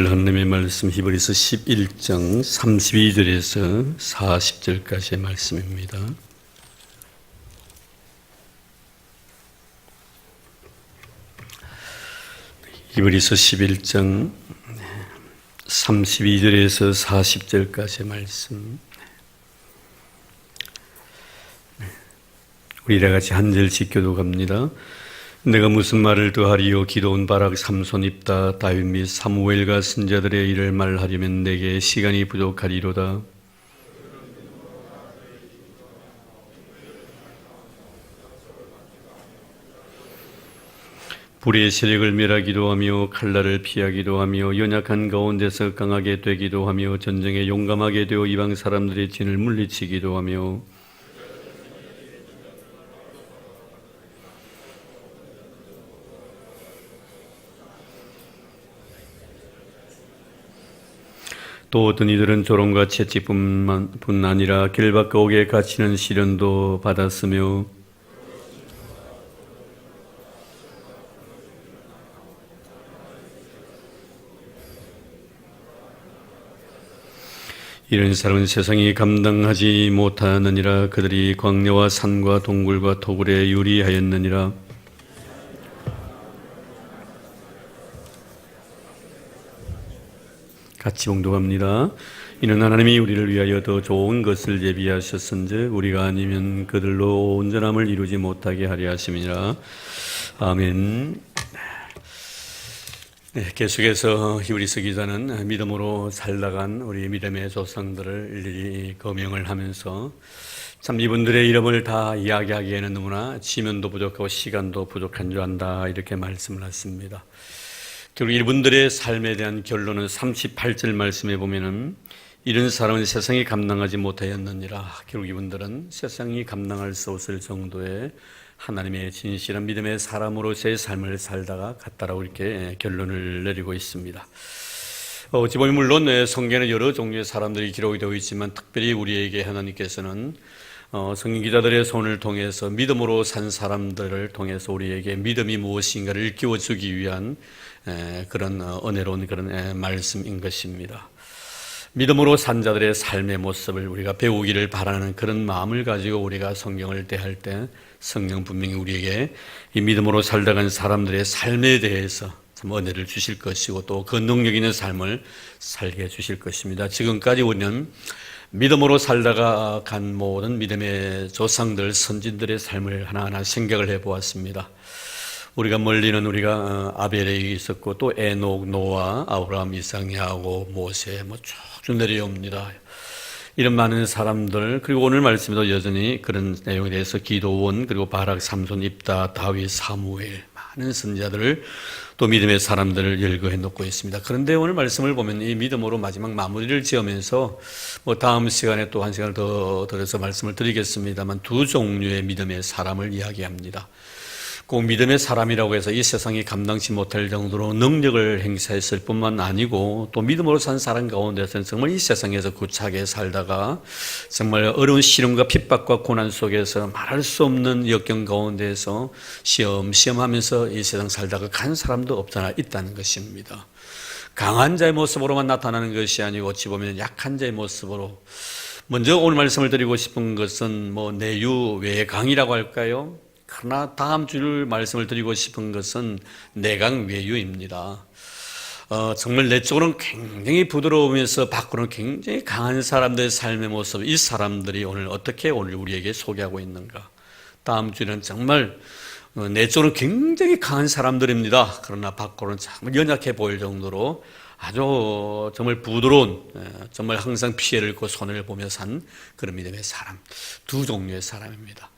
하나님의 말씀 히브리서 11장 32절에서 40절까지의 말씀입니다. 히브리서 11장 32절에서 40절까지의 말씀. 우리 다같이 한 절씩 교독합니다. 내가 무슨 말을 더하리요? 기도온 바락 삼손 입다 다윗 및 사무엘과 선자들의 일을 말하려면 내게 시간이 부족하리로다. 불의 세력을 멸하기도 하며 칼날을 피하기도 하며 연약한 가운데서 강하게 되기도 하며 전쟁에 용감하게 되어 이방 사람들의 진을 물리치기도 하며 또 어떤 이들은 조롱과 채찍뿐만 아니라 길밖 옥에 갇히는 시련도 받았으며 이런 사람은 세상이 감당하지 못하느니라. 그들이 광야와 산과 동굴과 토굴에 유리하였느니라. 같이 봉독합니다. 이는 하나님이 우리를 위하여 더 좋은 것을 예비하셨은즉 우리가 아니면 그들로 온전함을 이루지 못하게 하려 하심이니라. 아멘. 네, 계속해서 히브리서 기자는 믿음으로 살다간 우리 믿음의 조상들을 일일이 거명을 하면서 참 이분들의 이름을 다 이야기하기에는 너무나 지면도 부족하고 시간도 부족한 줄 안다, 이렇게 말씀을 했습니다. 결국 이분들의 삶에 대한 결론은 38절 말씀에 보면은 이런 사람은 세상이 감당하지 못하였느니라. 결국 이분들은 세상이 감당할 수 없을 정도의 하나님의 진실한 믿음의 사람으로서의 삶을 살다가 갔다라고 이렇게 결론을 내리고 있습니다. 어찌 보면 물론 성경에는 여러 종류의 사람들이 기록이 되어 있지만 특별히 우리에게 하나님께서는 성경 기자들의 손을 통해서 믿음으로 산 사람들을 통해서 우리에게 믿음이 무엇인가를 일깨워주기 위한 그런 은혜로운 그런 말씀인 것입니다. 믿음으로 산 자들의 삶의 모습을 우리가 배우기를 바라는 그런 마음을 가지고 우리가 성경을 대할 때 성령 분명히 우리에게 이 믿음으로 살다간 사람들의 삶에 대해서 참 은혜를 주실 것이고 또 그 능력 있는 삶을 살게 해 주실 것입니다. 지금까지 우리는 믿음으로 살다가 간 모든 믿음의 조상들, 선진들의 삶을 하나하나 생각을 해보았습니다. 우리가 멀리는 우리가 아벨에 있었고 또 에녹, 노아, 아브라함, 이삭, 야곱, 모세 쭉 내려옵니다. 이런 많은 사람들, 그리고 오늘 말씀에도 여전히 그런 내용에 대해서 기도원, 그리고 바락, 삼손, 입다, 다윗, 사무엘, 많은 선자들을 또 믿음의 사람들을 열거해 놓고 있습니다. 그런데 오늘 말씀을 보면 이 믿음으로 마지막 마무리를 지으면서 다음 시간에 또 한 시간을 더 들어서 말씀을 드리겠습니다만 두 종류의 믿음의 사람을 이야기합니다. 꼭 믿음의 사람이라고 해서 이 세상이 감당치 못할 정도로 능력을 행사했을 뿐만 아니고 또 믿음으로 산 사람 가운데서는 정말 이 세상에서 구차하게 살다가 정말 어려운 시련과 핍박과 고난 속에서 말할 수 없는 역경 가운데서 시험시험 하면서 이 세상 살다가 간 사람도 없잖아 있다는 것입니다. 강한 자의 모습으로만 나타나는 것이 아니고 어찌 보면 약한 자의 모습으로, 먼저 오늘 말씀을 드리고 싶은 것은 내유외강이라고 할까요? 그러나 다음 줄 말씀을 드리고 싶은 것은 내강 외유입니다. 정말 내적으로는 굉장히 부드러우면서 밖으로는 굉장히 강한 사람들의 삶의 모습, 이 사람들이 오늘 어떻게 오늘 우리에게 소개하고 있는가. 다음 주에는 정말 내적으로는 굉장히 강한 사람들입니다. 그러나 밖으로는 정말 연약해 보일 정도로 아주 정말 부드러운, 정말 항상 피해를 입고 손해를 보며 산 그런 믿음의 사람, 두 종류의 사람입니다.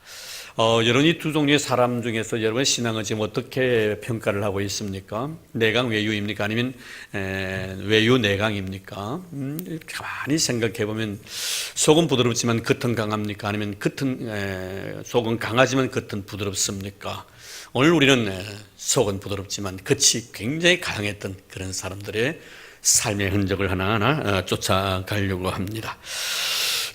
여러분 이 두 종류의 사람 중에서 여러분의 신앙은 지금 어떻게 평가를 하고 있습니까? 내강 외유입니까? 아니면 외유 내강입니까? 가만히 생각해 보면 속은 부드럽지만 겉은 강합니까? 아니면 속은 강하지만 겉은 부드럽습니까? 오늘 우리는 속은 부드럽지만 겉이 굉장히 강했던 그런 사람들의 삶의 흔적을 하나하나 쫓아가려고 합니다.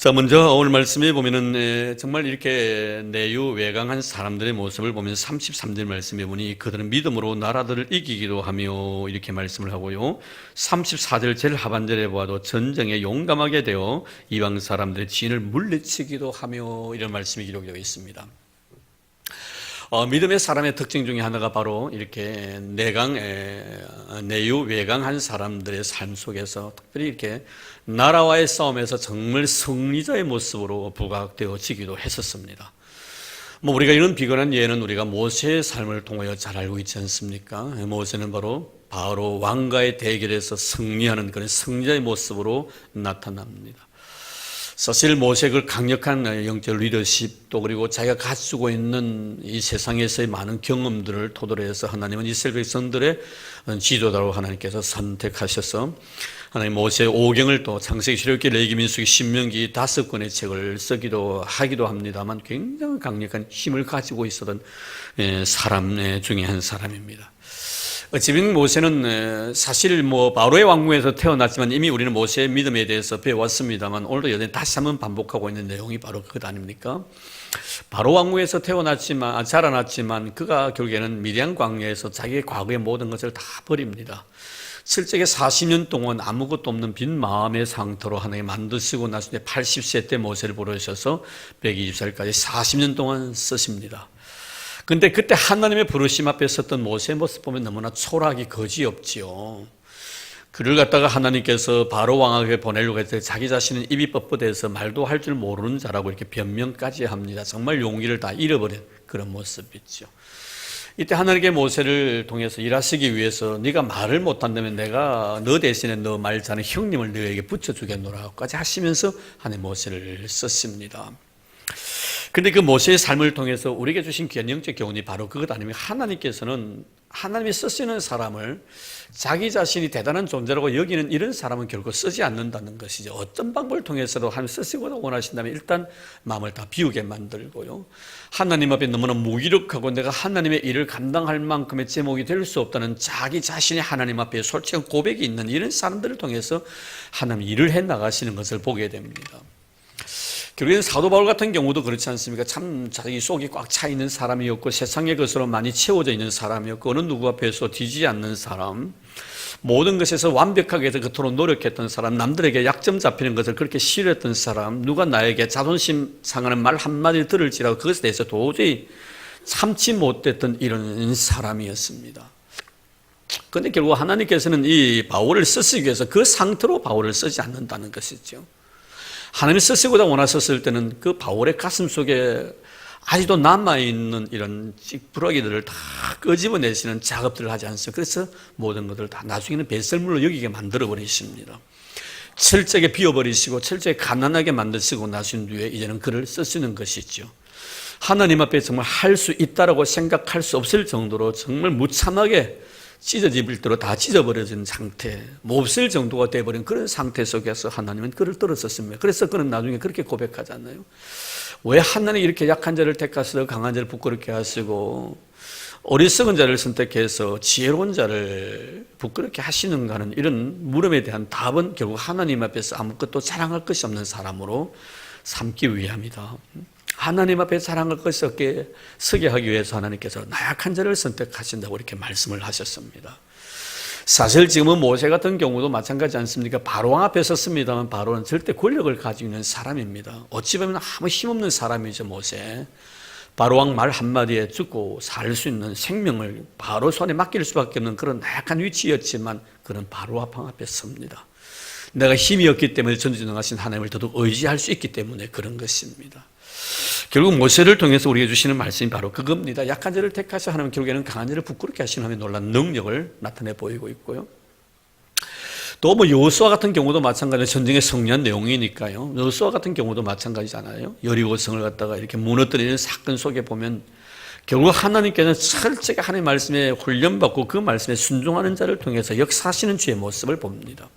자, 먼저 오늘 말씀에 보면은 정말 이렇게 내유외강한 사람들의 모습을 보면 33절 말씀에 보니 그들은 믿음으로 나라들을 이기기도 하며 이렇게 말씀을 하고요. 34절 제일 하반절에 보아도 전쟁에 용감하게 되어 이방 사람들의 진을 물리치기도 하며 이런 말씀이 기록되어 있습니다. 믿음의 사람의 특징 중에 하나가 바로 이렇게 내유 외강한 사람들의 삶 속에서 특별히 이렇게 나라와의 싸움에서 정말 승리자의 모습으로 부각되어지기도 했었습니다. 우리가 이런 비근한 예는 우리가 모세의 삶을 통하여 잘 알고 있지 않습니까? 모세는 바로 왕과의 대결에서 승리하는 그런 승리자의 모습으로 나타납니다. 사실 모세가 강력한 영적 리더십 또 그리고 자기가 가지고 있는 이 세상에서의 많은 경험들을 토대로 해서 하나님은 이스라엘 백성들의 지도자로 하나님께서 선택하셔서 하나님 모세의 오경을 또 창세기, 출애굽기, 레위기, 민수기, 신명기 5권의 책을 쓰기도 하기도 합니다만 굉장히 강력한 힘을 가지고 있었던 사람 중에 한 사람입니다. 어찌보면 모세는 사실 바로의 왕궁에서 태어났지만 이미 우리는 모세의 믿음에 대해서 배웠습니다만 오늘도 여전히 다시 한번 반복하고 있는 내용이 바로 그것 아닙니까? 바로 왕궁에서 자라났지만 그가 결국에는 미디안 광야에서 자기의 과거의 모든 것을 다 버립니다. 실제로 40년 동안 아무것도 없는 빈 마음의 상태로 하나님 만드시고 나서 80세 때 모세를 부르셔서 120살까지 40년 동안 쓰십니다. 근데 그때 하나님의 부르심 앞에 섰던 모세의 모습 보면 너무나 초라하기 거지없지요. 그를 갖다가 하나님께서 바로 왕에게 보내려고 했을 때 자기 자신은 입이 뻣뻣해서 말도 할 줄 모르는 자라고 이렇게 변명까지 합니다. 정말 용기를 다 잃어버린 그런 모습이죠. 이때 하나님께 모세를 통해서 일하시기 위해서 네가 말을 못한다면 내가 너 대신에 너 말 잘하는 형님을 너에게 붙여주겠노라고까지 하시면서 하나님 모세를 썼습니다. 근데 그 모세의 삶을 통해서 우리에게 주신 귀한 영적 교훈이 바로 그것 아닙니까? 하나님께서는 하나님이 쓰시는 사람을 자기 자신이 대단한 존재라고 여기는 이런 사람은 결코 쓰지 않는다는 것이죠. 어떤 방법을 통해서도 하나님 쓰시고 원하신다면 일단 마음을 다 비우게 만들고요. 하나님 앞에 너무나 무기력하고 내가 하나님의 일을 감당할 만큼의 제목이 될 수 없다는 자기 자신이 하나님 앞에 솔직한 고백이 있는 이런 사람들을 통해서 하나님 일을 해 나가시는 것을 보게 됩니다. 결국에는 사도 바울 같은 경우도 그렇지 않습니까? 참 자기 속이 꽉 차 있는 사람이었고 세상의 것으로 많이 채워져 있는 사람이었고 어느 누구 앞에서 뒤지지 않는 사람, 모든 것에서 완벽하게 해서 그토록 노력했던 사람, 남들에게 약점 잡히는 것을 그렇게 싫어했던 사람, 누가 나에게 자존심 상하는 말 한마디를 들을지라도 그것에 대해서 도저히 참지 못했던 이런 사람이었습니다. 그런데 결국 하나님께서는 이 바울을 쓰시기 위해서 그 상태로 바울을 쓰지 않는다는 것이죠. 하나님이 쓰시고자 원하셨을 때는 그 바울의 가슴 속에 아직도 남아있는 이런 찌푸러기들을 다 끄집어내시는 작업들을 하지 않습니까? 그래서 모든 것을 다 나중에는 배설물로 여기게 만들어버리십니다. 철저하게 비워버리시고 철저하게 가난하게 만드시고 나신 뒤에 이제는 그를 쓰시는 것이죠. 하나님 앞에 정말 할 수 있다라고 생각할 수 없을 정도로 정말 무참하게 찢어질 대로 다 찢어버려진 상태, 몹쓸 정도가 되어버린 그런 상태 속에서 하나님은 그를 떨었었습니다. 그래서 그는 나중에 그렇게 고백하잖아요. 왜 하나님이 이렇게 약한 자를 택하셔서 강한 자를 부끄럽게 하시고 어리석은 자를 선택해서 지혜로운 자를 부끄럽게 하시는가는 이런 물음에 대한 답은 결국 하나님 앞에서 아무것도 자랑할 것이 없는 사람으로 삼기 위함이다. 하나님 앞에 자랑할 것이 없게 서게 하기 위해서 하나님께서 나약한 자를 선택하신다고 이렇게 말씀을 하셨습니다. 사실 지금은 모세 같은 경우도 마찬가지 않습니까? 바로왕 앞에 섰습니다만 바로는 절대 권력을 가지고 있는 사람입니다. 어찌 보면 아무 힘없는 사람이죠, 모세. 바로왕 말 한마디에 죽고 살 수 있는 생명을 바로 손에 맡길 수밖에 없는 그런 나약한 위치였지만 그는 바로왕 앞에 섭니다. 내가 힘이 없기 때문에 전지전능하신 하나님을 더더욱 의지할 수 있기 때문에 그런 것입니다. 결국 모세를 통해서 우리에게 주시는 말씀이 바로 그겁니다. 약한 자를 택하셔 하나님 결국에는 강한 자를 부끄럽게 하시는 하나님의 놀라운 능력을 나타내 보이고 있고요. 또 여호수아 같은 경우도 마찬가지로 전쟁에 승리한 내용이니까요. 여호수아 같은 경우도 마찬가지잖아요. 여리고성을 갖다가 이렇게 무너뜨리는 사건 속에 보면 결국 하나님께서는 철저하게 하나님의 말씀에 훈련받고 그 말씀에 순종하는 자를 통해서 역사하시는 주의 모습을 봅니다.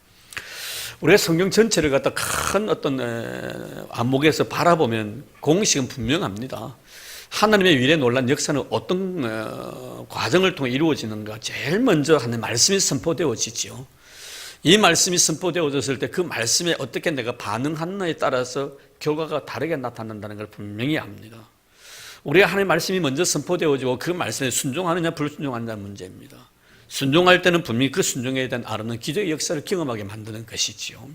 우리가 성경 전체를 갖다 큰 어떤 안목에서 바라보면 공식은 분명합니다. 하나님의 위대한 놀라운 역사는 어떤 과정을 통해 이루어지는가? 제일 먼저 하나님의 말씀이 선포되어지죠. 이 말씀이 선포되어졌을 때 그 말씀에 어떻게 내가 반응하느냐에 따라서 결과가 다르게 나타난다는 걸 분명히 압니다. 우리가 하나님의 말씀이 먼저 선포되어지고 그 말씀에 순종하느냐 불순종하느냐 문제입니다. 순종할 때는 분명히 그 순종에 대한 아름다운 기적의 역사를 경험하게 만드는 것이지요.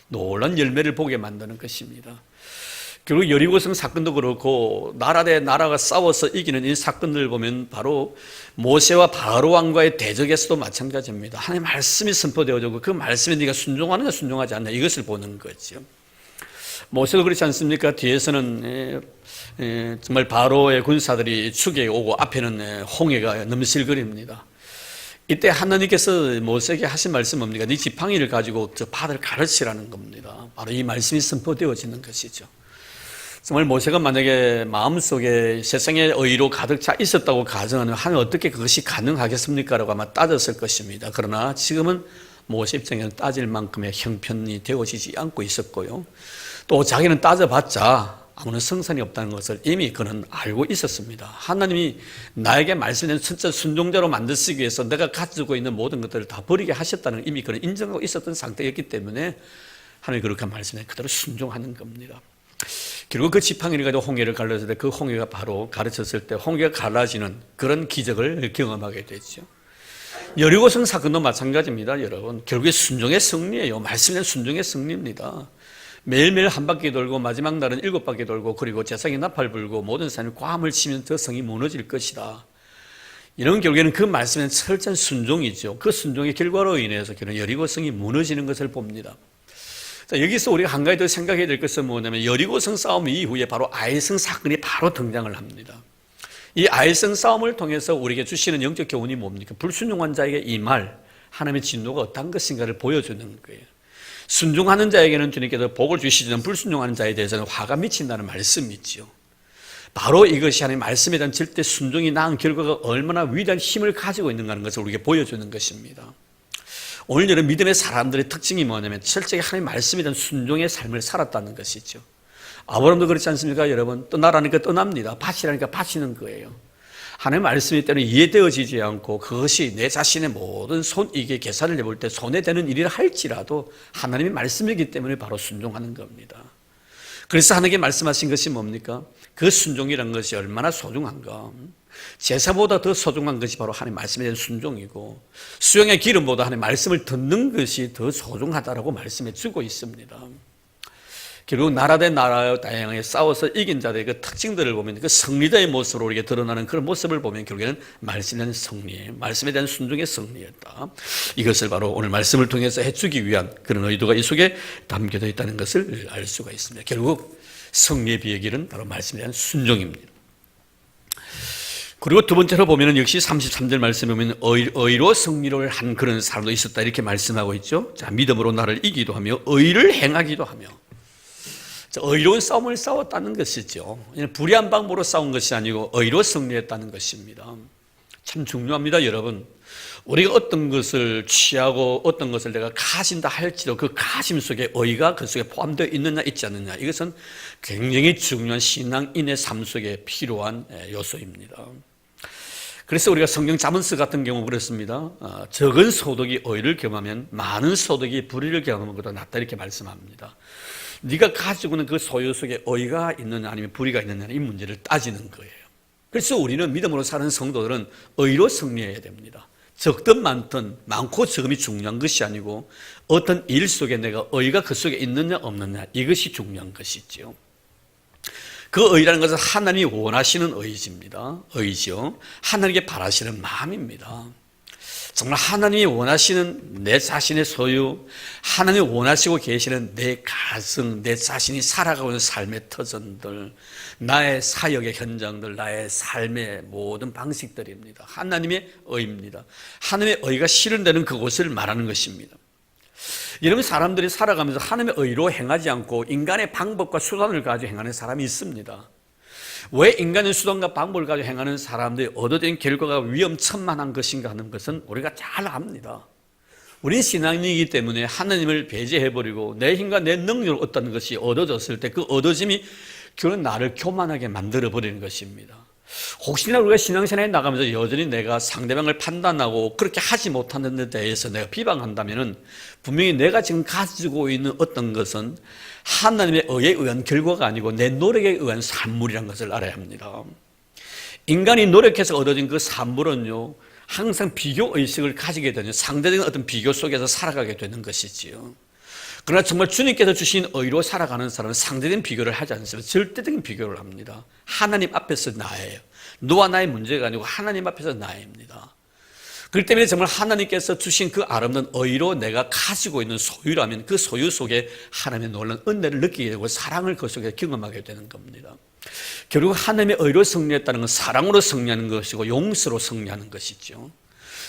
놀라운 열매를 보게 만드는 것입니다. 결국 여리고성 사건도 그렇고 나라 대 나라가 싸워서 이기는 이 사건들을 보면 바로 모세와 바로 왕과의 대적에서도 마찬가지입니다. 하나님의 말씀이 선포되어지고 그 말씀에 네가 순종하느냐 순종하지 않느냐 이것을 보는 거죠. 모세도 그렇지 않습니까? 뒤에서는 정말 바로의 군사들이 추격해 오고 앞에는 홍해가 넘실거립니다. 이때 하나님께서 모세에게 하신 말씀 뭡니까? 네 지팡이를 가지고 저 바다를 가르치라는 겁니다. 바로 이 말씀이 선포되어지는 것이죠. 정말 모세가 만약에 마음속에 세상에 의로 가득 차 있었다고 가정하면 하나님 어떻게 그것이 가능하겠습니까? 라고 아마 따졌을 것입니다. 그러나 지금은 모세 입장에는 따질 만큼의 형편이 되어지지 않고 있었고요. 또 자기는 따져봤자 아무런 성산이 없다는 것을 이미 그는 알고 있었습니다. 하나님이 나에게 말씀된 진짜 순종자로 만드시기 위해서 내가 가지고 있는 모든 것들을 다 버리게 하셨다는 이미 그는 인정하고 있었던 상태였기 때문에 하나님이 그렇게 말씀에 그대로 순종하는 겁니다. 결국 그 지팡이를 가지고 홍해를 갈랐을 때 그 홍해가 바로 가르쳤을 때 홍해가 갈라지는 그런 기적을 경험하게 되죠. 여리고성 사건도 마찬가지입니다. 여러분, 결국에 순종의 승리예요. 말씀의 순종의 승리입니다. 매일매일 한 바퀴 돌고 마지막 날은 7바퀴 돌고 그리고 재상이 나팔 불고 모든 사람이 괌을 치면 저 성이 무너질 것이다. 이런 결국에는 그 말씀은 철저한 순종이죠. 그 순종의 결과로 인해서 여리고성이 무너지는 것을 봅니다. 자, 여기서 우리가 한 가지 더 생각해야 될 것은 뭐냐면 여리고성 싸움 이후에 바로 아이성 사건이 바로 등장을 합니다. 이 아이성 싸움을 통해서 우리에게 주시는 영적 교훈이 뭡니까? 불순종한 자에게 이 말 하나님의 진노가 어떤 것인가를 보여주는 거예요. 순종하는 자에게는 주님께서 복을 주시지만 불순종하는 자에 대해서는 화가 미친다는 말씀이 있죠. 바로 이것이 하나님의 말씀에 대한 절대 순종이 낳은 결과가 얼마나 위대한 힘을 가지고 있는가 하는 것을 우리에게 보여주는 것입니다. 오늘 여러분 믿음의 사람들의 특징이 뭐냐면 철저히 하나님의 말씀에 대한 순종의 삶을 살았다는 것이죠. 아브라함도 그렇지 않습니까? 여러분 떠나라니까 떠납니다. 바치라니까 바치는 거예요. 하나님의 말씀이 때는 이해되어지지 않고 그것이 내 자신의 모든 손익의 계산을 해볼 때 손해되는 일이라 할지라도 하나님의 말씀이기 때문에 바로 순종하는 겁니다. 그래서 하나님께 말씀하신 것이 뭡니까? 그 순종이라는 것이 얼마나 소중한가. 제사보다 더 소중한 것이 바로 하나님의 말씀에 대한 순종이고 수영의 기름보다 하나님의 말씀을 듣는 것이 더 소중하다라고 말씀해 주고 있습니다. 결국 나라 대 나라와 다양하게 싸워서 이긴 자들의 그 특징들을 보면 그 승리자의 모습으로 우리에게 드러나는 그런 모습을 보면 결국에는 말씀에 대한 승리, 말씀에 대한 순종의 승리였다. 이것을 바로 오늘 말씀을 통해서 해주기 위한 그런 의도가 이 속에 담겨져 있다는 것을 알 수가 있습니다. 결국 승리의 비결은 바로 말씀에 대한 순종입니다. 그리고 두 번째로 보면 역시 33절 말씀에 보면 의로 승리를 한 그런 사람도 있었다 이렇게 말씀하고 있죠. 자, 믿음으로 나를 이기도 하며 의를 행하기도 하며. 자, 의로운 싸움을 싸웠다는 것이죠. 불의한 방법으로 싸운 것이 아니고 의로 승리했다는 것입니다. 참 중요합니다, 여러분. 우리가 어떤 것을 취하고 어떤 것을 내가 가진다 할지라도 그 가짐 속에 의가 그 속에 포함되어 있느냐 있지 않느냐 이것은 굉장히 중요한 신앙인의 삶 속에 필요한 요소입니다. 그래서 우리가 성경 자문서 같은 경우 그렇습니다. 적은 소득이 의를 경험하면 많은 소득이 불의를 경험하는 것보다 낫다 이렇게 말씀합니다. 네가 가지고 있는 그 소유 속에 의가 있느냐 아니면 불의가 있느냐 이 문제를 따지는 거예요. 그래서 우리는 믿음으로 사는 성도들은 의로 승리해야 됩니다. 적든 많든 많고 적음이 중요한 것이 아니고 어떤 일 속에 내가 의가 그 속에 있느냐 없느냐 이것이 중요한 것이죠. 그 의라는 것은 하나님이 원하시는 의지죠. 하나님께 바라시는 마음입니다. 정말 하나님이 원하시는 내 자신의 소유, 하나님이 원하시고 계시는 내 가정, 내 자신이 살아가고 있는 삶의 터전들, 나의 사역의 현장들, 나의 삶의 모든 방식들입니다. 하나님의 의입니다. 하나님의 의가 실현되는 그곳을 말하는 것입니다. 여러분 사람들이 살아가면서 하나님의 의로 행하지 않고 인간의 방법과 수단을 가지고 행하는 사람이 있습니다. 왜 인간의 수단과 방법을 가지고 행하는 사람들이 얻어진 결과가 위험천만한 것인가 하는 것은 우리가 잘 압니다. 우린 신앙인이기 때문에 하나님을 배제해버리고 내 힘과 내 능력을 얻는 것이 얻어졌을 때 그 얻어짐이 결국 나를 교만하게 만들어버리는 것입니다. 혹시나 우리가 신앙생활에 나가면서 여전히 내가 상대방을 판단하고 그렇게 하지 못하는 데 대해서 내가 비방한다면 분명히 내가 지금 가지고 있는 어떤 것은 하나님의 의에 의한 결과가 아니고 내 노력에 의한 산물이라는 것을 알아야 합니다. 인간이 노력해서 얻어진 그 산물은요, 항상 비교의식을 가지게 되는, 상대적인 어떤 비교 속에서 살아가게 되는 것이지요. 그러나 정말 주님께서 주신 의로 살아가는 사람은 상대적인 비교를 하지 않습니다. 절대적인 비교를 합니다. 하나님 앞에서 나예요. 너와 나의 문제가 아니고 하나님 앞에서 나입니다. 그렇기 때문에 정말 하나님께서 주신 그 아름다운 의로 내가 가지고 있는 소유라면 그 소유 속에 하나님의 놀라운 은혜를 느끼게 되고 사랑을 그 속에 경험하게 되는 겁니다. 결국 하나님의 의로 승리했다는 건 사랑으로 승리하는 것이고 용서로 승리하는 것이죠.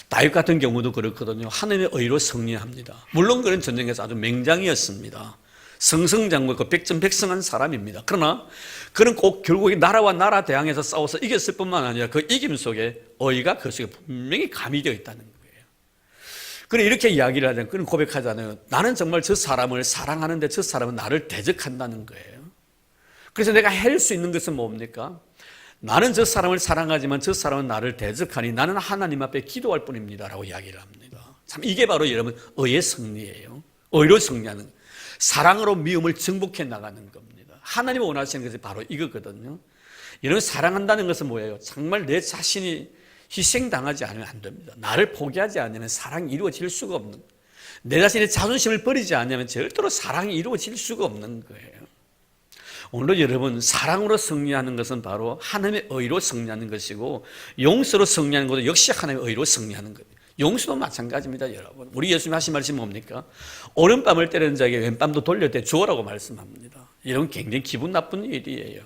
다윗 같은 경우도 그렇거든요. 하나님의 의로 승리합니다. 물론 그런 전쟁에서 아주 맹장이었습니다. 승승장구했고 백전백승한 사람입니다. 그러나 그는 꼭 결국에 나라와 나라 대항해서 싸워서 이겼을 뿐만 아니라 그 이김 속에 의가 그 속에 분명히 가미되어 있다는 거예요. 그는 이렇게 이야기를 하잖아요. 그는 고백하잖아요. 나는 정말 저 사람을 사랑하는데 저 사람은 나를 대적한다는 거예요. 그래서 내가 할 수 있는 것은 뭡니까? 나는 저 사람을 사랑하지만 저 사람은 나를 대적하니 나는 하나님 앞에 기도할 뿐입니다 라고 이야기를 합니다. 참 이게 바로 여러분 의의 승리예요. 의로 승리하는, 사랑으로 미움을 정복해 나가는 겁니다. 하나님이 원하시는 것이 바로 이거거든요. 여러분, 사랑한다는 것은 뭐예요? 정말 내 자신이 희생당하지 않으면 안 됩니다. 나를 포기하지 않으면 사랑이 이루어질 수가 없는, 내 자신의 자존심을 버리지 않으면 절대로 사랑이 이루어질 수가 없는 거예요. 오늘도 여러분, 사랑으로 승리하는 것은 바로 하나님의 의로 승리하는 것이고, 용서로 승리하는 것도 역시 하나님의 의로 승리하는 거예요. 용서도 마찬가지입니다, 여러분. 우리 예수님 하신 말씀이 뭡니까? 오른밤을 때리는 자에게 왼밤도 돌려대 주어라고 말씀합니다. 이런 굉장히 기분 나쁜 일이에요.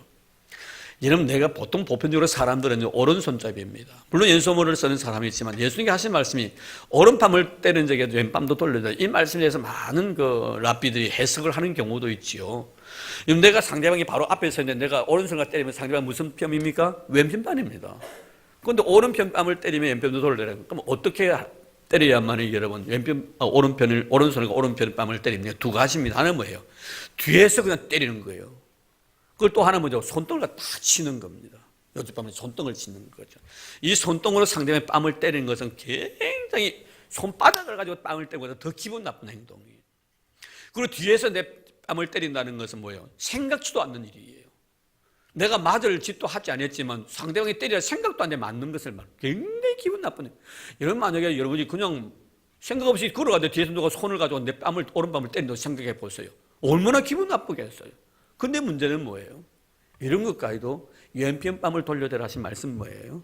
여러분, 내가 보통 보편적으로 사람들은 오른손잡이입니다. 물론 연소문을 쓰는 사람이 있지만 예수님이 하신 말씀이 오른밤을 때리는 자에게 왼밤도 돌려대, 이 말씀에 대해서 많은 그 랍비들이 해석을 하는 경우도 있지요. 내가 상대방이 바로 앞에 서 있는데 내가 오른손을 때리면 상대방 무슨 뼘입니까? 왼편반입니다. 그런데 오른편 뺨을 때리면 왼편도 돌려라. 그럼 어떻게 때려야만이 여러분 오른손과 오른편 뺨을 때리면 두 가지입니다. 하나는 뭐예요? 뒤에서 그냥 때리는 거예요. 그걸 또 하나 뭐죠? 손등을 다 치는 겁니다. 요즘밤에 손등을 치는 거죠. 이 손등으로 상대방의 뺨을 때리는 것은 굉장히 손바닥을 가지고 뺨을 때리는 것보다 더 기분 나쁜 행동이에요. 그리고 뒤에서 내 뺨을 때린다는 것은 뭐예요? 생각지도 않는 일이에요. 내가 맞을 짓도 하지 않았지만 상대방이 때려야 생각도 안 돼 맞는 것을 말, 굉장히 기분 나쁘네요. 여러분, 만약에 여러분이 그냥 생각 없이 걸어가는데 뒤에서 누가 손을 가지고 내 뺨을, 오른밤을 때린다고 생각해 보세요. 얼마나 기분 나쁘겠어요. 근데 문제는 뭐예요? 이런 것까지도 왼편 뺨을 돌려대라 하신 말씀 뭐예요?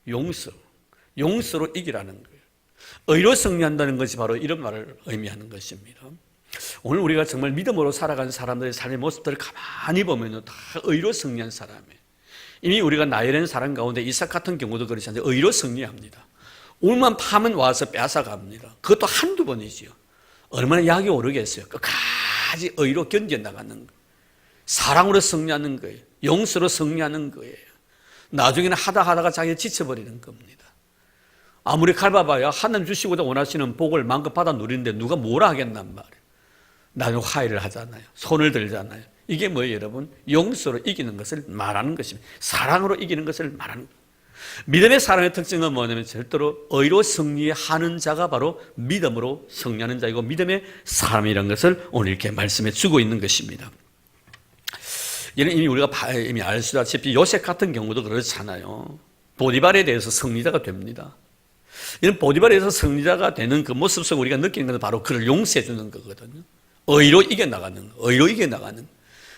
용서. 용서로 이기라는 거예요. 의로 승리한다는 것이 바로 이런 말을 의미하는 것입니다. 오늘 우리가 정말 믿음으로 살아가는 사람들의 삶의 모습들을 가만히 보면 다 의로 승리한 사람이에요. 이미 우리가 나이는 사람 가운데 이삭 같은 경우도 그렇지 않아요. 의로 승리합니다. 울만 파면 와서 뺏어갑니다. 그것도 한두 번이지요. 얼마나 약이 오르겠어요. 끝까지 의로 견뎌나가는 거예요. 사랑으로 승리하는 거예요. 용서로 승리하는 거예요. 나중에는 하다가 자기가 지쳐버리는 겁니다. 아무리 갚아봐야 하나님 주시고자 원하시는 복을 마음껏 받아 누리는데 누가 뭐라 하겠단 말이에요. 나중에 화해를 하잖아요. 손을 들잖아요. 이게 뭐예요, 여러분? 용서로 이기는 것을 말하는 것입니다. 사랑으로 이기는 것을 말하는 거예요. 믿음의 사람의 특징은 뭐냐면 절대로 의로 승리하는 자가 바로 믿음으로 승리하는 자이고 믿음의 사람이라는 것을 오늘 이렇게 말씀해 주고 있는 것입니다. 이는 이미 우리가 이미 아시다시피 요셉 같은 경우도 그렇잖아요. 보디발에 대해서 승리자가 됩니다. 이런 보디발에 대해서 승리자가 되는 그 모습 속에 우리가 느끼는 것은 바로 그를 용서해 주는 거거든요. 의로 이겨나가는, 의로 이겨나가는.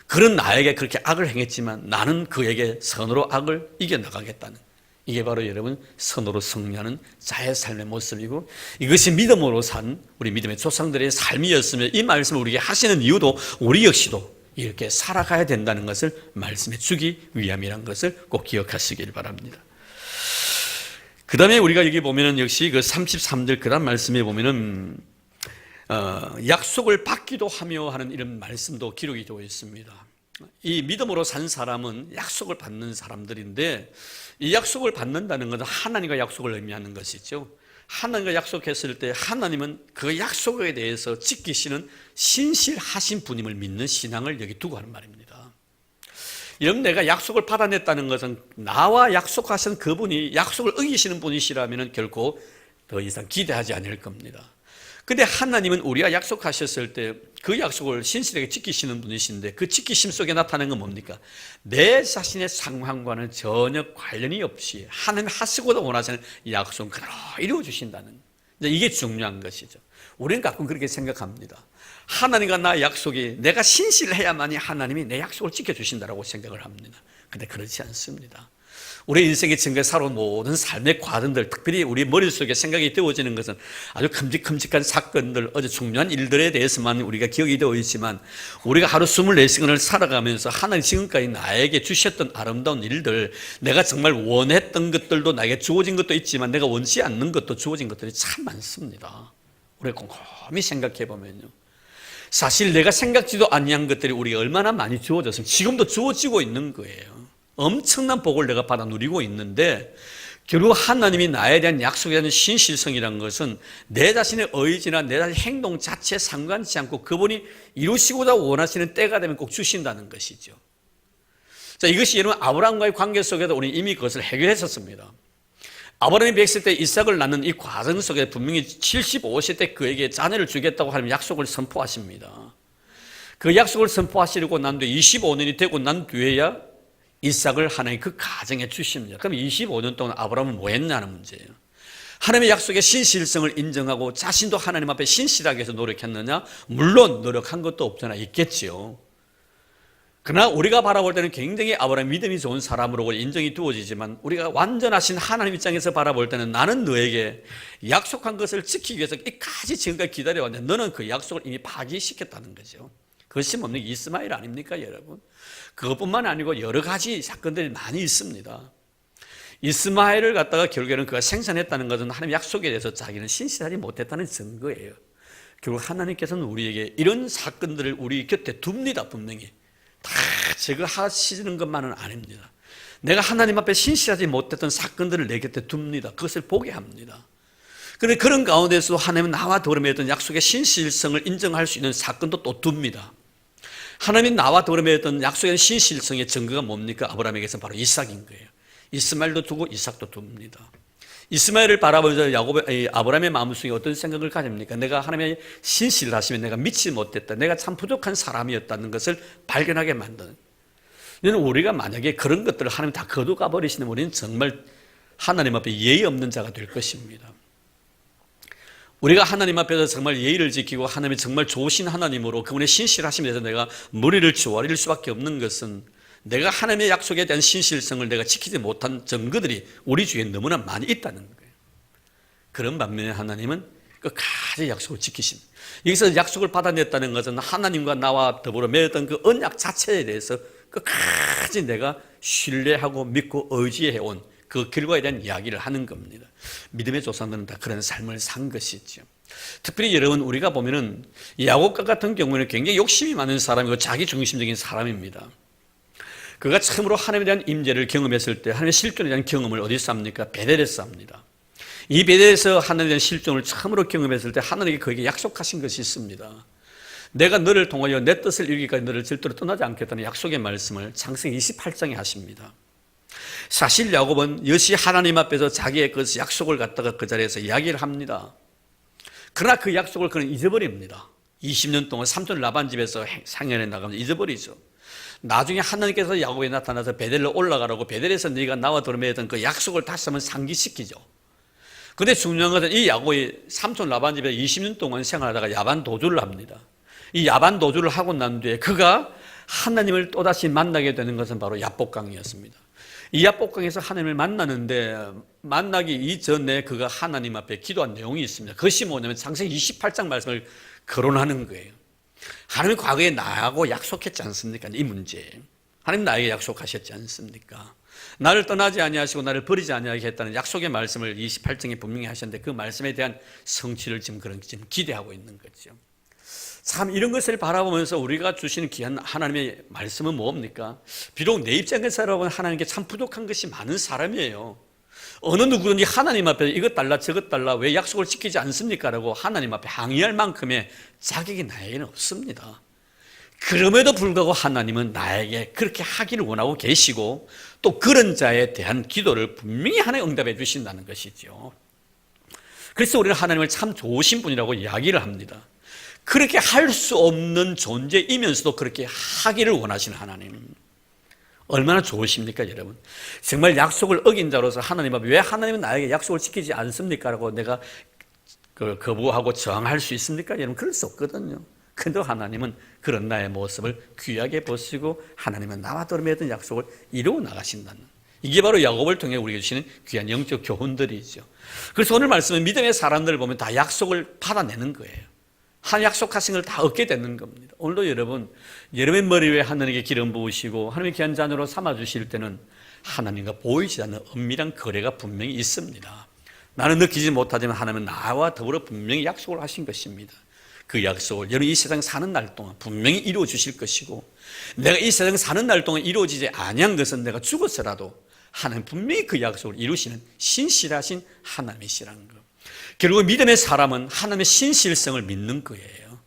그런 나에게 그렇게 악을 행했지만 나는 그에게 선으로 악을 이겨나가겠다는. 이게 바로 여러분 선으로 승리하는 자의 삶의 모습이고 이것이 믿음으로 산 우리 믿음의 조상들의 삶이었으며 이 말씀을 우리에게 하시는 이유도 우리 역시도 이렇게 살아가야 된다는 것을 말씀해 주기 위함이라는 것을 꼭 기억하시길 바랍니다. 그 다음에 우리가 여기 보면은 역시 그 33절 그 다음 말씀에 보면은 약속을 받기도 하며 하는 이런 말씀도 기록이 되어 있습니다. 이 믿음으로 산 사람은 약속을 받는 사람들인데 이 약속을 받는다는 것은 하나님과 약속을 의미하는 것이죠. 하나님과 약속했을 때 하나님은 그 약속에 대해서 지키시는 신실하신 분임을 믿는 신앙을 여기 두고 하는 말입니다. 여러분, 내가 약속을 받아냈다는 것은 나와 약속하신 그분이 약속을 어기시는 분이시라면 결코 더 이상 기대하지 않을 겁니다. 근데 하나님은 우리가 약속하셨을 때 그 약속을 신실하게 지키시는 분이신데, 그 지키심 속에 나타나는 건 뭡니까? 내 자신의 상황과는 전혀 관련이 없이 하나님 하시고도 원하시는 약속은 그대로 이루어 주신다는, 이게 중요한 것이죠. 우리는 가끔 그렇게 생각합니다. 하나님과 나의 약속이 내가 신실해야만이 하나님이 내 약속을 지켜주신다고 생각을 합니다. 근데 그렇지 않습니다. 우리 인생의 전까지 살아온 모든 삶의 과정들, 특별히 우리 머릿속에 생각이 되어지는 것은 아주 큼직큼직한 사건들, 아주 중요한 일들에 대해서만 우리가 기억이 되어 있지만, 우리가 하루 24시간을 살아가면서 하나님 지금까지 나에게 주셨던 아름다운 일들, 내가 정말 원했던 것들도 나에게 주어진 것도 있지만 내가 원치 않는 것도 주어진 것들이 참 많습니다. 우리가 곰곰이 생각해 보면요, 사실 내가 생각지도 아니한 것들이 우리가 얼마나 많이 주어졌으면 지금도 주어지고 있는 거예요. 엄청난 복을 내가 받아 누리고 있는데, 결국 하나님이 나에 대한 약속에 대한 신실성이라는 것은 내 자신의 의지나 내 자신의 행동 자체에 상관치 않고 그분이 이루시고자 원하시는 때가 되면 꼭 주신다는 것이죠. 자, 이것이 여러분 아브라함과의 관계 속에도 우리 이미 그것을 해결했었습니다. 아브라함이 100세 때 이삭을 낳는 이 과정 속에 분명히 75세 때 그에게 자녀를 주겠다고 하는 약속을 선포하십니다. 그 약속을 선포하시려고 난 뒤에 25년이 되고 난 뒤에야 이삭을 하나님 그 가정에 주십니다. 그럼 25년 동안 아브라함은 뭐 했냐는 문제예요. 하나님의 약속의 신실성을 인정하고 자신도 하나님 앞에 신실하게 해서 노력했느냐? 물론 노력한 것도 없잖아, 있겠지요. 그러나 우리가 바라볼 때는 굉장히 아브라함 믿음이 좋은 사람으로 인정이 되어지지만, 우리가 완전하신 하나님 입장에서 바라볼 때는 나는 너에게 약속한 것을 지키기 위해서 이까지 지금까지 기다려왔는데 너는 그 약속을 이미 파기시켰다는 거죠. 그것이 뭡니까? 이스마엘 아닙니까, 여러분? 그것뿐만 아니고 여러 가지 사건들이 많이 있습니다. 이스마엘을 갖다가 결국에는 그가 생산했다는 것은 하나님의 약속에 대해서 자기는 신실하지 못했다는 증거예요. 결국 하나님께서는 우리에게 이런 사건들을 우리 곁에 둡니다. 분명히 다 제거하시는 것만은 아닙니다. 내가 하나님 앞에 신실하지 못했던 사건들을 내 곁에 둡니다. 그것을 보게 합니다. 그런데 그런 가운데서 하나님은 나와 더러매였던 약속의 신실성을 인정할 수 있는 사건도 또 둡니다. 하나님이 나와 더러매였던 약속의 신실성의 증거가 뭡니까? 아브라함에게서 바로 이삭인 거예요. 이스마엘도 두고 이삭도 둡니다. 이스마엘을 바라보면서 아브라함의 마음속에 어떤 생각을 가집니까? 내가 하나님의 신실을 하시면 내가 믿지 못했다, 내가 참 부족한 사람이었다는 것을 발견하게 만드는, 우리가 만약에 그런 것들을 하나님 다 거두가 버리시는, 우리는 정말 하나님 앞에 예의 없는 자가 될 것입니다. 우리가 하나님 앞에서 정말 예의를 지키고 하나님이 정말 좋으신 하나님으로 그분의 신실하심에 대해서 내가 머리를 조아릴 수밖에 없는 것은, 내가 하나님의 약속에 대한 신실성을 내가 지키지 못한 증거들이 우리 주위에 너무나 많이 있다는 거예요. 그런 반면에 하나님은 끝까지 약속을 지키십니다. 여기서 약속을 받아냈다는 것은 하나님과 나와 더불어 맺었던 그 언약 자체에 대해서 끝까지 내가 신뢰하고 믿고 의지해온 그 결과에 대한 이야기를 하는 겁니다. 믿음의 조상들은 다 그런 삶을 산 것이죠. 특별히 여러분, 우리가 보면은 야곱과 같은 경우에는 굉장히 욕심이 많은 사람이고 자기 중심적인 사람입니다. 그가 처음으로 하나님에 대한 임재를 경험했을 때 하나님의 실존에 대한 경험을 어디서 합니까? 베델에서 합니다. 이 베델에서 하나님에 대한 실존을 처음으로 경험했을 때 하나님이 그에게 약속하신 것이 있습니다. 내가 너를 통하여 내 뜻을 이루기까지 너를 절대로 떠나지 않겠다는 약속의 말씀을 창세기 28장에 하십니다. 사실 야곱은 여시 하나님 앞에서 자기의 그 약속을 갖다가 그 자리에서 이야기를 합니다. 그러나 그 약속을 그는 잊어버립니다. 20년 동안 삼촌 라반 집에서 상현에 나가면서 잊어버리죠. 나중에 하나님께서 야곱에 나타나서 베델로 올라가라고, 베델에서 네가 나와 더러매였던 그 약속을 다시 한번 상기시키죠. 그런데 중요한 것은 이 야곱이 삼촌 라반 집에 20년 동안 생활하다가 야반 도주를 합니다. 이 야반 도주를 하고 난 뒤에 그가 하나님을 또다시 만나게 되는 것은 바로 야복강이었습니다. 이 야복강에서 하나님을 만나는데, 만나기 이전에 그가 하나님 앞에 기도한 내용이 있습니다. 그것이 뭐냐면 창세기 28장 말씀을 거론하는 거예요. 하나님이 과거에 나하고 약속했지 않습니까? 이 문제. 하나님 나에게 약속하셨지 않습니까? 나를 떠나지 아니하시고 나를 버리지 아니하겠다는 약속의 말씀을 28장에 분명히 하셨는데, 그 말씀에 대한 성취를 지금 기대하고 있는 거죠. 참 이런 것을 바라보면서 우리가 주시는 귀한 하나님의 말씀은 뭡니까? 비록 내 입장에서 바라보면 하나님께 참 부족한 것이 많은 사람이에요. 어느 누구든지 하나님 앞에 이것 달라 저것 달라 왜 약속을 지키지 않습니까? 라고 하나님 앞에 항의할 만큼의 자격이 나에게는 없습니다. 그럼에도 불구하고 하나님은 나에게 그렇게 하기를 원하고 계시고 또 그런 자에 대한 기도를 분명히 하나님 응답해 주신다는 것이죠. 그래서 우리는 하나님을 참 좋으신 분이라고 이야기를 합니다. 그렇게 할 수 없는 존재이면서도 그렇게 하기를 원하시는 하나님, 얼마나 좋으십니까 여러분. 정말 약속을 어긴 자로서 하나님 앞에 왜 하나님은 나에게 약속을 지키지 않습니까? 라고 내가 거부하고 저항할 수 있습니까? 여러분 그럴 수 없거든요. 근데 하나님은 그런 나의 모습을 귀하게 보시고 하나님은 나와 맺은 약속을 이루어 나가신다는, 이게 바로 야곱을 통해 우리에게 주시는 귀한 영적 교훈들이죠. 그래서 오늘 말씀은 믿음의 사람들을 보면 다 약속을 받아내는 거예요. 한 약속하신 걸 다 얻게 되는 겁니다. 오늘도 여러분, 여러분의 머리 위에 하나님께 기름 부으시고 하나님의 귀한 자녀로 삼아주실 때는 하나님과 보이지 않는 은밀한 거래가 분명히 있습니다. 나는 느끼지 못하지만 하나님은 나와 더불어 분명히 약속을 하신 것입니다. 그 약속을 여러분 이 세상 사는 날 동안 분명히 이루어 주실 것이고, 내가 이 세상 사는 날 동안 이루어지지 아니한 것은 내가 죽었어라도 하나님 분명히 그 약속을 이루시는 신실하신 하나님이시라는 것. 결국 믿음의 사람은 하나님의 신실성을 믿는 거예요.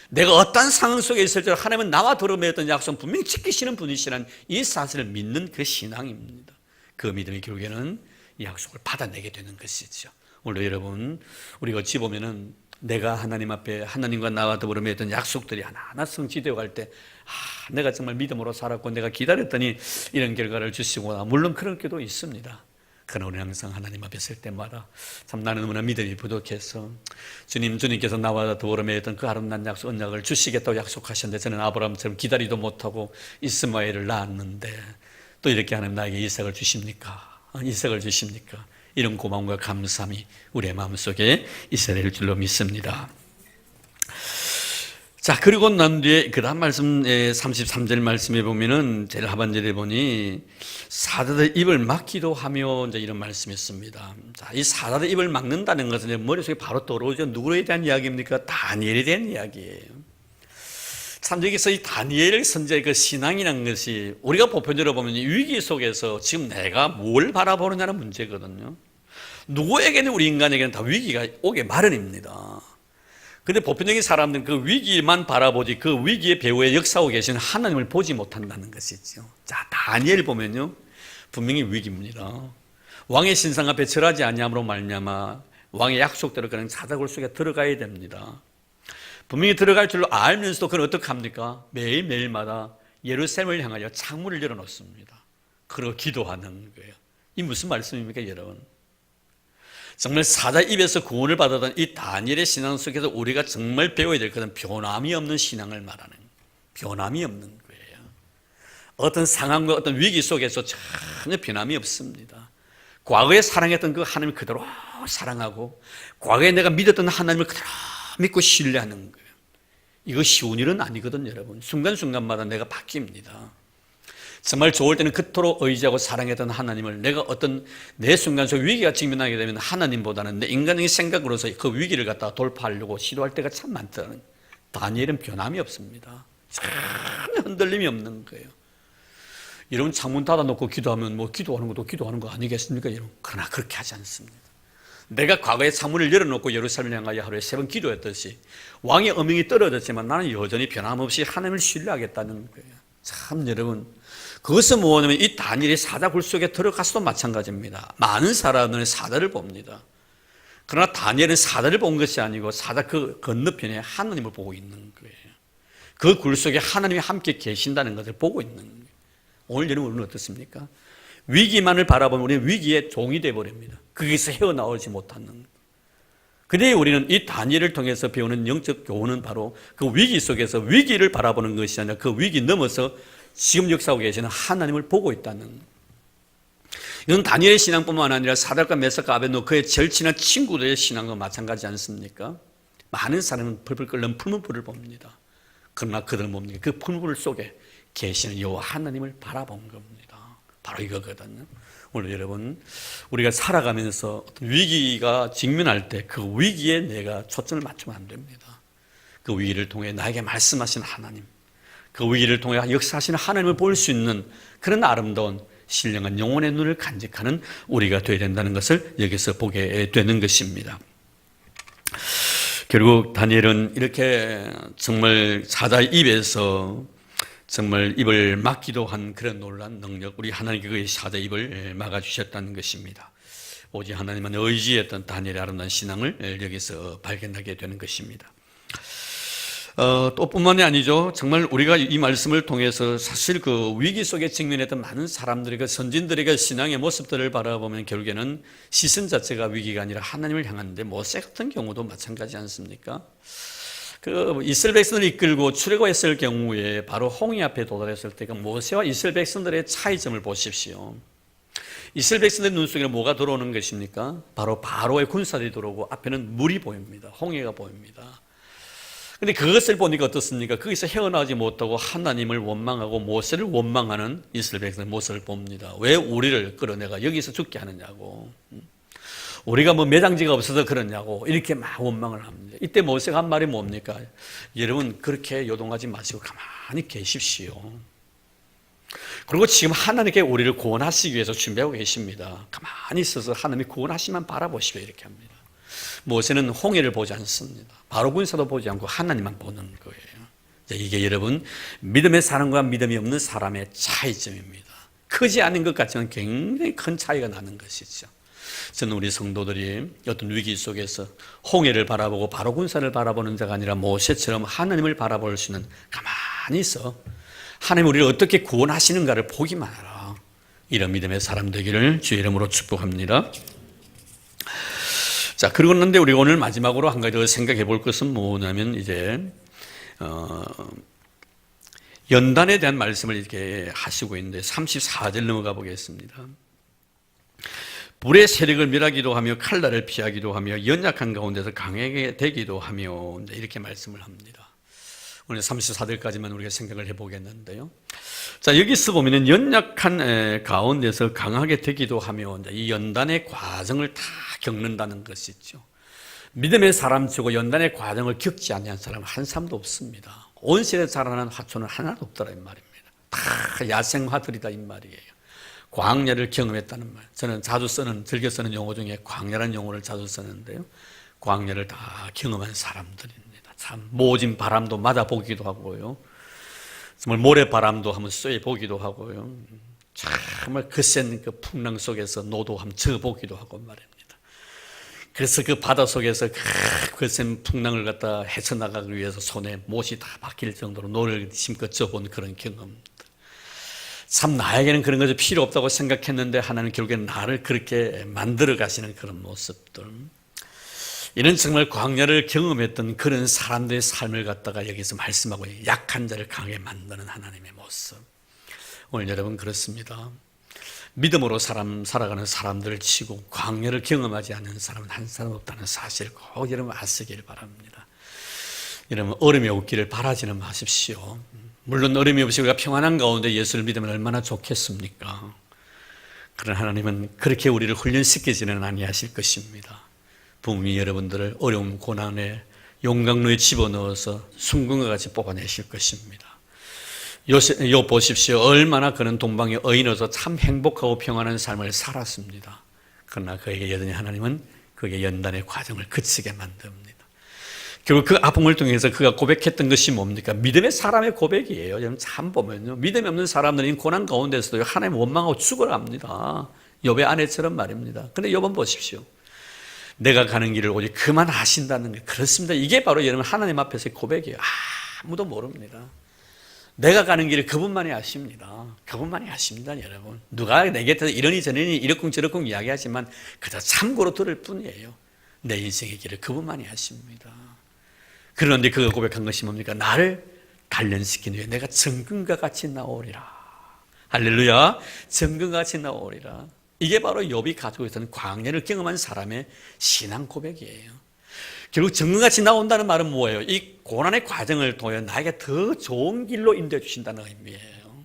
내가 어떤 상황 속에 있을지라도 하나님은 나와 맺었던 약속은 분명히 지키시는 분이시라는 이 사실을 믿는 그 신앙입니다. 그 믿음이 결국에는 이 약속을 받아내게 되는 것이죠. 오늘 여러분, 우리가 어찌 보면은 내가 하나님 앞에 하나님과 나와 더불어 맺었던 약속들이 하나하나 성취되어 갈 때, 내가 정말 믿음으로 살았고 내가 기다렸더니 이런 결과를 주시구나. 물론 그런 경우도 있습니다. 그러나 우리는 항상 하나님 앞에 설 때마다 참 나는 너무나 믿음이 부족해서 주님께서 나와 더불어 맺었던 그 아름다운 약속, 언약을 주시겠다고 약속하셨는데 저는 아브라함처럼 기다리도 못하고 이스마엘을 낳았는데 또 이렇게 하나님 나에게 이삭을 주십니까? 이삭을 주십니까? 이런 고마움과 감사함이 우리의 마음속에 있어야 될 줄로 믿습니다. 자, 그리고 난 뒤에 그 다음 말씀 33절 말씀에 보면은 제일 하반절에 보니 사자들 입을 막기도 하며 이제 이런 말씀이었습니다. 자, 이 사자들 입을 막는다는 것은 머릿속에 바로 떠오르죠. 누구에 대한 이야기입니까? 다니엘에 대한 이야기예요. 참 여기서 이 다니엘 선지자의 그 신앙이라는 것이 우리가 보편적으로 보면 위기 속에서 지금 내가 뭘 바라보느냐는 문제거든요. 누구에게는 우리 인간에게는 다 위기가 오게 마련입니다. 그런데 보편적인 사람들은 그 위기만 바라보지 그 위기의 배후에 역사하고 계시는 하나님을 보지 못한다는 것이죠. 자, 다니엘 보면요 분명히 위기입니다. 왕의 신상 앞에 절하지 아니함으로 말미암아 왕의 약속대로 그는 사자굴 속에 들어가야 됩니다. 분명히 들어갈 줄로 알면서도 그는 어떻게 합니까? 매일매일마다 예루살렘을 향하여 창문을 열어놓습니다. 그리고 기도하는 거예요. 이 무슨 말씀입니까 여러분? 정말 사자 입에서 구원을 받았던 이 다니엘의 신앙 속에서 우리가 정말 배워야 될 것은 변함이 없는 신앙을 말하는 거예요. 변함이 없는 거예요. 어떤 상황과 어떤 위기 속에서 전혀 변함이 없습니다. 과거에 사랑했던 그 하나님을 그대로 사랑하고 과거에 내가 믿었던 하나님을 그대로 믿고 신뢰하는 거예요. 이거 쉬운 일은 아니거든요 여러분. 순간순간마다 내가 바뀝니다. 정말 좋을 때는 그토록 의지하고 사랑했던 하나님을 내가 어떤 내 순간 속 위기가 직면하게 되면 하나님보다는 내 인간적인 생각으로서 그 위기를 갖다가 돌파하려고 시도할 때가 참 많다는. 다니엘은 변함이 없습니다. 전혀 흔들림이 없는 거예요. 여러분 창문 닫아놓고 기도하면 뭐 기도하는 것도 기도하는 거 아니겠습니까 여러분? 그러나 그렇게 하지 않습니다. 내가 과거에 창문을 열어놓고 예루살렘을 향하여 하루에 3번 기도했듯이 왕의 어명이 떨어졌지만 나는 여전히 변함없이 하나님을 신뢰하겠다는 거예요. 참 여러분, 그것은 뭐냐면 이 다니엘이 사자굴 속에 들어가서도 마찬가지입니다. 많은 사람들은 사자를 봅니다. 그러나 다니엘은 사자를 본 것이 아니고 사자 그 건너편에 하나님을 보고 있는 거예요. 그 굴 속에 하나님이 함께 계신다는 것을 보고 있는 거예요. 오늘 여러분은 어떻습니까? 위기만을 바라보면 우리는 위기의 종이 되어버립니다. 거기서 헤어나오지 못하는 거예요. 그런데 우리는 이 다니엘을 통해서 배우는 영적 교훈은 바로 그 위기 속에서 위기를 바라보는 것이 아니라 그 위기 넘어서 지금 역사하고 계시는 하나님을 보고 있다는. 이건 다니엘의 신앙뿐만 아니라 사드락과 메삭과 아벳노고 그의 절친한 친구들의 신앙과 마찬가지 않습니까? 많은 사람은 벌벌 끓는 푸른 불을 봅니다. 그러나 그들은 뭡니까? 그 푸른 불 속에 계시는 여호와 하나님을 바라본 겁니다. 바로 이거거든요. 오늘 여러분, 우리가 살아가면서 어떤 위기가 직면할 때 그 위기에 내가 초점을 맞추면 안 됩니다. 그 위기를 통해 나에게 말씀하신 하나님, 그 위기를 통해 역사하시는 하나님을 볼 수 있는 그런 아름다운 신령한 영혼의 눈을 간직하는 우리가 되어야 된다는 것을 여기서 보게 되는 것입니다. 결국 다니엘은 이렇게 정말 사자의 입에서 정말 입을 막기도 한 그런 놀라운 능력, 우리 하나님께 사자의 입을 막아주셨다는 것입니다. 오직 하나님은 의지했던 다니엘의 아름다운 신앙을 여기서 발견하게 되는 것입니다. 또 뿐만이 아니죠. 정말 우리가 이 말씀을 통해서 사실 그 위기 속에 직면했던 많은 사람들의 그 선진들의 신앙의 모습들을 바라보면 결국에는 시선 자체가 위기가 아니라 하나님을 향하는데 모세 같은 경우도 마찬가지 않습니까? 그 이스라엘 백성을 이끌고 출애굽했을 경우에 바로 홍해 앞에 도달했을 때 그 모세와 이스라엘 백성들의 차이점을 보십시오. 이스라엘 백성들 눈 속에 뭐가 들어오는 것입니까? 바로 바로의 군사들이 들어오고 앞에는 물이 보입니다. 홍해가 보입니다. 근데 그것을 보니까 어떻습니까? 거기서 헤어나오지 못하고 하나님을 원망하고 모세를 원망하는 이스라엘 백성의 모습을 봅니다. 왜 우리를 끌어내가 여기서 죽게 하느냐고. 우리가 뭐 매장지가 없어서 그러냐고 이렇게 막 원망을 합니다. 이때 모세가 한 말이 뭡니까? 여러분 그렇게 요동하지 마시고 가만히 계십시오. 그리고 지금 하나님께 우리를 구원하시기 위해서 준비하고 계십니다. 가만히 있어서 하나님이 구원하시면 바라보시오 이렇게 합니다. 모세는 홍해를 보지 않습니다. 바로 군사도 보지 않고 하나님만 보는 거예요. 이게 여러분 믿음의 사람과 믿음이 없는 사람의 차이점입니다. 크지 않은 것 같지만 굉장히 큰 차이가 나는 것이죠. 저는 우리 성도들이 어떤 위기 속에서 홍해를 바라보고 바로 군사를 바라보는 자가 아니라 모세처럼 하나님을 바라볼 수 있는 가만히 있어 하나님 우리를 어떻게 구원하시는가를 보기만 하라. 이런 믿음의 사람 되기를 주의 이름으로 축복합니다. 자, 그러고 있는데 우리가 오늘 마지막으로 한 가지 더 생각해 볼 것은 뭐냐면 이제 연단에 대한 말씀을 이렇게 하시고 있는데 34절 넘어가 보겠습니다. 불의 세력을 멸하기도 하며 칼날을 피하기도 하며 연약한 가운데서 강하게 되기도 하며 이렇게 말씀을 합니다. 오늘 34절까지만 우리가 생각을 해보겠는데요. 자, 여기서 보면은 연약한 가운데서 강하게 되기도 하며 이 연단의 과정을 다 겪는다는 것이죠. 믿음의 사람 치고 연단의 과정을 겪지 않는 사람은 한 사람도 없습니다. 온 세대에 자라나는 화초는 하나도 없더라 이 말입니다. 다 야생화들이다 이 말이에요. 광야를 경험했다는 말. 저는 자주 즐겨 쓰는 용어 중에 광야라는 용어를 자주 쓰는데요. 광야를 다 경험한 사람들입니다. 참 모진 바람도 맞아보기도 하고요. 정말 모래바람도 한번 쐬보기도 하고요. 정말 거센 그 풍랑 속에서 노도 한번 져보기도 하고 말입니다. 그래서 그 바다 속에서 거센 풍랑을 갖다 헤쳐나가기 위해서 손에 못이 다 박힐 정도로 노를 심껏 져본 그런 경험. 참 나에게는 그런 것이 필요 없다고 생각했는데 하나님 결국엔 나를 그렇게 만들어 가시는 그런 모습들. 이는 정말 광야를 경험했던 그런 사람들의 삶을 갖다가 여기서 말씀하고 약한 자를 강하게 만드는 하나님의 모습. 오늘 여러분 그렇습니다. 믿음으로 살아가는 사람들을 치고 광야를 경험하지 않는 사람은 한 사람 없다는 사실을 꼭 여러분 아시길 바랍니다. 여러분 어려움이 없기를 바라지는 마십시오. 물론 어려움이 없이 우리가 평안한 가운데 예수를 믿으면 얼마나 좋겠습니까? 그러나 하나님은 그렇게 우리를 훈련시키지는 아니하실 것입니다. 부모님이 여러분들을 어려움 고난에 용광로에 집어넣어서 순금과 같이 뽑아내실 것입니다. 욥 보십시오. 얼마나 그는 동방에 의인으로서 참 행복하고 평안한 삶을 살았습니다. 그러나 그에게 여전히 하나님은 그에게 연단의 과정을 거치게 만듭니다. 결국 그 아픔을 통해서 그가 고백했던 것이 뭡니까? 믿음의 사람의 고백이에요. 여러분 참 보면요. 믿음이 없는 사람들은 고난 가운데서도 하나님 원망하고 죽어갑니다. 욥의 아내처럼 말입니다. 그런데 욥은 보십시오. 내가 가는 길을 오직 그만 하신다는 게 그렇습니다. 이게 바로 여러분 하나님 앞에서의 고백이에요. 아무도 모릅니다. 내가 가는 길을 그분만이 아십니다. 그분만이 아십니다, 여러분. 누가 내 곁에서 이러니 저러니 이러쿵저러쿵 이야기하지만 그저 참고로 들을 뿐이에요. 내 인생의 길을 그분만이 아십니다. 그런데 그가 고백한 것이 뭡니까? 나를 단련시킨 후에 내가 정금과 같이 나오리라. 할렐루야. 정금과 같이 나오리라. 이게 바로 욥이 가지고 있었던 광야를 경험한 사람의 신앙 고백이에요. 결국 정금같이 나온다는 말은 뭐예요? 이 고난의 과정을 통해 나에게 더 좋은 길로 인도해 주신다는 의미예요.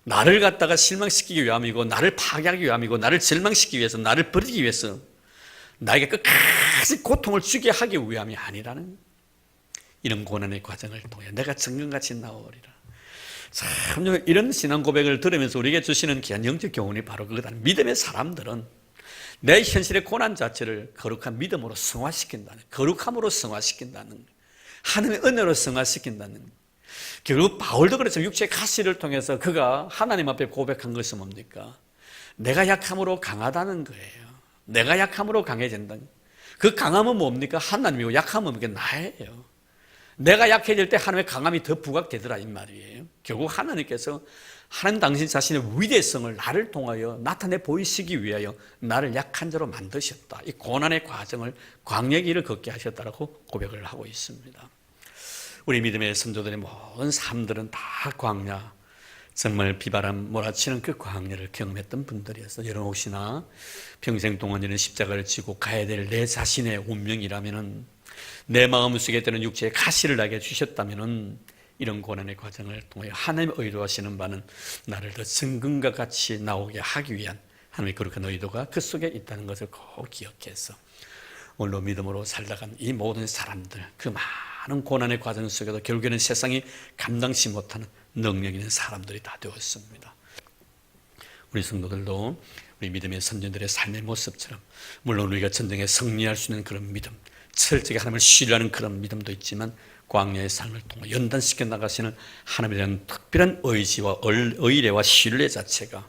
나를 갖다가 실망시키기 위함이고 나를 파괴하기 위함이고 나를 절망시키기 위해서 나를 버리기 위해서 나에게 끝까지 고통을 주게 하기 위함이 아니라는 이런 고난의 과정을 통해 내가 정금같이 나오리라. 참 이런 신앙 고백을 들으면서 우리에게 주시는 귀한 영적 교훈이 바로 그거다. 믿음의 사람들은 내 현실의 고난 자체를 거룩한 믿음으로 승화시킨다는, 거룩함으로 승화시킨다는, 하나님의 은혜로 승화시킨다는. 결국 바울도 그렇죠. 육체의 가시를 통해서 그가 하나님 앞에 고백한 것은 뭡니까? 내가 약함으로 강하다는 거예요. 내가 약함으로 강해진다는. 그 강함은 뭡니까? 하나님이고 약함은 그게 나예요. 내가 약해질 때 하나님의 강함이 더 부각되더라 이 말이에요. 결국 하나님께서 하나님 당신 자신의 위대성을 나를 통하여 나타내 보이시기 위하여 나를 약한 자로 만드셨다. 이 고난의 과정을 광야의 길을 걷게 하셨다라고 고백을 하고 있습니다. 우리 믿음의 선조들의 모든 삶들은 다 광야, 정말 비바람 몰아치는 그 광야를 경험했던 분들이었어요. 여러분 혹시나 평생 동안 이런 십자가를 지고 가야 될 내 자신의 운명이라면은, 내 마음속에 드는 육체의 가시를 나게 주셨다면은, 이런 고난의 과정을 통해 하나님의 의도하시는 바는 나를 더 증금과 같이 나오게 하기 위한 하나님의 거룩한 의도가 그 속에 있다는 것을 꼭 기억해서 오늘도 믿음으로 살다간 이 모든 사람들, 그 많은 고난의 과정 속에도 결국에는 세상이 감당치 못하는 능력 있는 사람들이 다 되었습니다. 우리 성도들도 우리 믿음의 선진들의 삶의 모습처럼, 물론 우리가 전쟁에 승리할 수 있는 그런 믿음, 철저히 하나님을 신뢰하는 그런 믿음도 있지만, 광야의 삶을 통해 연단시켜 나가시는 하나님에 대한 특별한 의지와 의뢰와 신뢰 자체가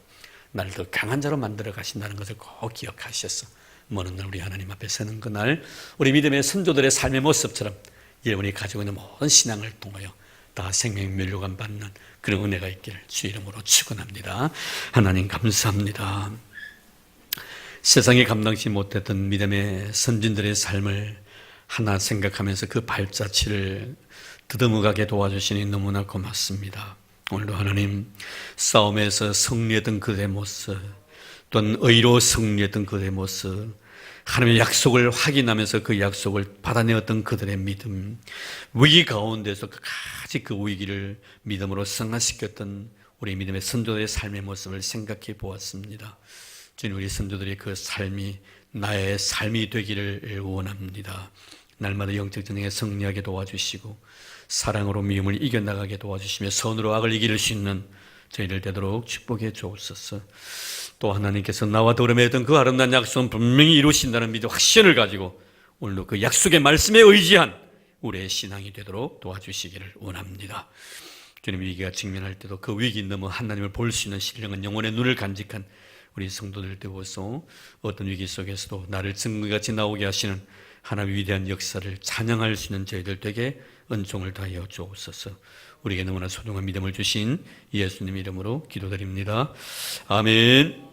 나를 더 강한 자로 만들어 가신다는 것을 꼭 기억하셔서 먼 날 우리 하나님 앞에 서는 그날 우리 믿음의 선조들의 삶의 모습처럼 여러분이 가지고 있는 모든 신앙을 통하여 다 생명 면류관 받는 그런 은혜가 있기를 주 이름으로 축원합니다. 하나님 감사합니다. 세상에 감당치 못했던 믿음의 선진들의 삶을 하나 생각하면서 그 발자취를 더듬어가게 도와주시니 너무나 고맙습니다. 오늘도 하나님, 싸움에서 승리했던 그들의 모습, 또한 의로 승리했던 그들의 모습, 하나님의 약속을 확인하면서 그 약속을 받아내었던 그들의 믿음, 위기 가운데서 끝까지 그 위기를 믿음으로 승화시켰던 우리 믿음의 선조들의 삶의 모습을 생각해 보았습니다. 주님, 우리 선조들의 그 삶이 나의 삶이 되기를 원합니다. 날마다 영적 전쟁에 승리하게 도와주시고 사랑으로 미움을 이겨나가게 도와주시며 선으로 악을 이길 수 있는 저희를 되도록 축복해 주옵소서. 또 하나님께서 나와 더불어 맺었던 그 아름다운 약속은 분명히 이루신다는 믿음 확신을 가지고 오늘도 그 약속의 말씀에 의지한 우리의 신앙이 되도록 도와주시기를 원합니다. 주님, 위기가 직면할 때도 그 위기 넘어 하나님을 볼 수 있는 신령한 영혼의 눈을 간직한 우리 성도들 되어서 어떤 위기 속에서도 나를 증거같이 나오게 하시는 하나님의 위대한 역사를 찬양할 수 있는 저희들 되게 은총을 다하여 주옵소서. 우리에게 너무나 소중한 믿음을 주신 예수님 이름으로 기도드립니다. 아멘.